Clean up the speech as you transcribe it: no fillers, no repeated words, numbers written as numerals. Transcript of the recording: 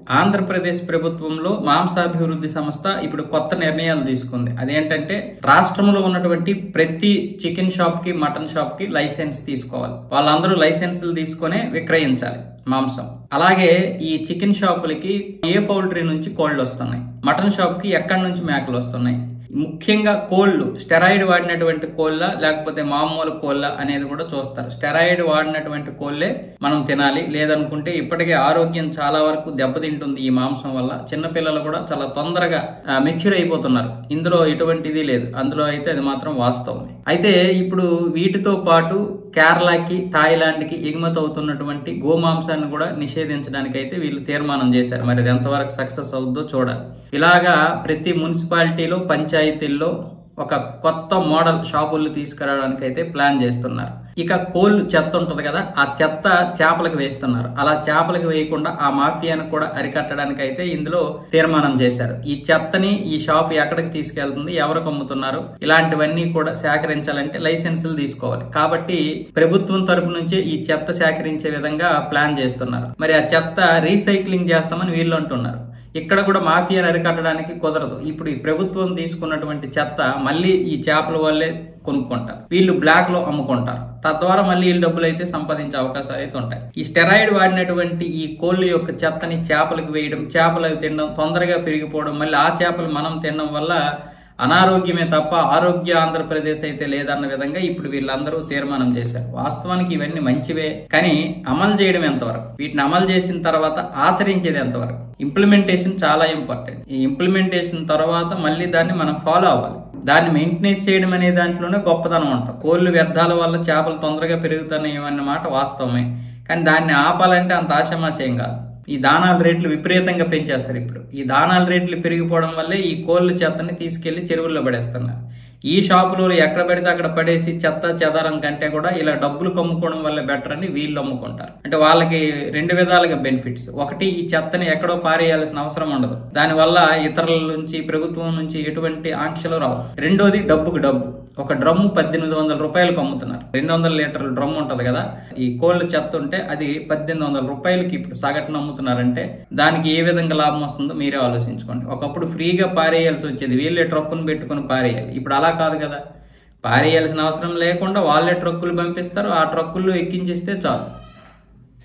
ఆంధ్రప్రదేశ్ ప్రభుత్వంలో మాంసాభివృద్ధి సంస్థ ఇప్పుడు కొత్త నిర్ణయాలు తీసుకుంది. అదేంటంటే రాష్ట్రంలో ఉన్నటువంటి ప్రతి చికెన్ షాప్ కి మటన్ షాప్ కి లైసెన్స్ తీసుకోవాలి. వాళ్ళందరూ లైసెన్సులు తీసుకునే విక్రయించాలి మాంసం. అలాగే ఈ చికెన్ షాపులకి ఏ పౌల్ట్రీ నుంచి కోళ్లు వస్తున్నాయి, మటన్ షాప్ కి ఎక్కడి నుంచి మేకలు వస్తున్నాయి, ముఖ్యంగా కోళ్లు స్టెరాయిడ్ వాడినటువంటి కోళ్ళ లేకపోతే మామూలు కోళ్ళ అనేది కూడా చూస్తారు. స్టెరాయిడ్ వాడినటువంటి కోళ్లే మనం తినాలి, లేదనుకుంటే ఇప్పటికే ఆరోగ్యం చాలా వరకు దెబ్బతింటుంది ఈ మాంసం వల్ల. చిన్నపిల్లలు కూడా చాలా తొందరగా మెచ్యూర్ అయిపోతున్నారు. ఇందులో ఎటువంటిది లేదు, అందులో అయితే అది మాత్రం వాస్తవమే. అయితే ఇప్పుడు వీటితో పాటు కేరళకి థాయిలాండ్ కి ఎగుమతి అవుతున్నటువంటి గోమాంసాన్ని కూడా నిషేధించడానికి అయితే వీళ్ళు తీర్మానం చేశారు. మరి అది ఎంతవరకు సక్సెస్ అవుతుందో చూడాలి. ఇలాగా ప్రతి మున్సిపాలిటీలో పంచాయతీల్లో ఒక కొత్త మోడల్ షాపుల్ని తీసుకురావడానికి అయితే ప్లాన్ చేస్తున్నారు. ఇక కోళ్లు చెత్త ఉంటది కదా, ఆ చెత్త చేపలకు వేస్తున్నారు. అలా చేపలకు వేయకుండా ఆ మాఫియాను కూడా అరికట్టడానికి అయితే ఇందులో తీర్మానం చేశారు. ఈ చెత్తని ఈ షాప్ ఎక్కడికి తీసుకెళ్తుంది, ఎవరికి అమ్ముతున్నారు, ఇలాంటివన్నీ కూడా సేకరించాలంటే లైసెన్సులు తీసుకోవాలి. కాబట్టి ప్రభుత్వం తరపు నుంచే ఈ చెత్త సేకరించే విధంగా ప్లాన్ చేస్తున్నారు. మరి ఆ చెత్త రీసైక్లింగ్ చేస్తామని వీళ్ళు అంటున్నారు. ఇక్కడ కూడా మాఫియాను అరికట్టడానికి కుదరదు. ఇప్పుడు ఈ ప్రభుత్వం తీసుకున్నటువంటి చెత్త మళ్ళీ ఈ చేపల వాళ్ళే కొనుక్కుంటారు, వీళ్ళు బ్లాక్ లో అమ్ముకుంటారు. తద్వారా మళ్ళీ వీళ్ళు డబ్బులు అయితే సంపాదించే అవకాశాలు అయితే ఉంటాయి. ఈ స్టెరాయిడ్ వాడినటువంటి ఈ కోళ్ళ యొక్క చెత్తని చేపలకు వేయడం, చేపలు అవి తినడం, తొందరగా పెరిగిపోవడం, మళ్ళీ ఆ చేపలు మనం తినడం వల్ల అనారోగ్యమే తప్ప ఆరోగ్య ఆంధ్రప్రదేశ్ అయితే లేదన్న విధంగా ఇప్పుడు వీళ్ళందరూ తీర్మానం చేశారు. వాస్తవానికి ఇవన్నీ మంచివే, కానీ అమలు చేయడం ఎంతవరకు, వీటిని అమలు చేసిన తర్వాత ఆచరించేది ఎంతవరకు, ఇంప్లిమెంటేషన్ చాలా ఇంపార్టెంట్. ఈ ఇంప్లిమెంటేషన్ తర్వాత మళ్ళీ దాన్ని మనం ఫాలో అవ్వాలి. దాన్ని మెయింటెనెన్స్ చేయడం అనే దాంట్లోనే గొప్పతనం ఉంటుంది. కోళ్లు వ్యర్థాల వల్ల చేపలు తొందరగా పెరుగుతున్నాయి అన్న మాట వాస్తవమే, కానీ దాన్ని ఆపాలంటే అంత ఆషామాషేం కాదు. ఈ దానాల రేట్లు విపరీతంగా పెంచేస్తారు. ఇప్పుడు ఈ దానాల రేట్లు పెరిగిపోవడం వల్లే ఈ కోళ్ల చెత్తని తీసుకెళ్లి చెరువుల్లో పడేస్తున్నారు. ఈ షాపులో ఎక్కడ పడితే అక్కడ పడేసి చెత్త చెదారం కంటే కూడా ఇలా డబ్బులు కమ్ముకోవడం వల్ల బెటర్ అని వీళ్ళు అమ్ముకుంటారు. అంటే వాళ్ళకి రెండు విధాలుగా బెనిఫిట్స్. ఒకటి, ఈ చెత్తని ఎక్కడో పారేయాల్సిన అవసరం ఉండదు, దానివల్ల ఇతరుల నుంచి ప్రభుత్వం నుంచి ఎటువంటి ఆంక్షలు రావు. రెండోది, డబ్బుకు డబ్బు. ఒక డ్రమ్ము 1800 రూపాయలకు అమ్ముతున్నారు. 200 లీటర్ల డ్రమ్ ఉంటది కదా, ఈ కోళ్ల చెత్త ఉంటే అది 1800 రూపాయలకి ఇప్పుడు సగటున అమ్ముతున్నారంటే దానికి ఏ విధంగా లాభం వస్తుందో మీరే ఆలోచించుకోండి. ఒకప్పుడు ఫ్రీగా పారేయాల్సి వచ్చేది, వీళ్ళే ట్రక్కును పెట్టుకుని పారేయాలి. ఇప్పుడు అలా కాదు కదా, పారేయాల్సిన అవసరం లేకుండా వాళ్ళే ట్రక్కులు పంపిస్తారు, ఆ ట్రక్కుల్లో ఎక్కించేస్తే చాలు.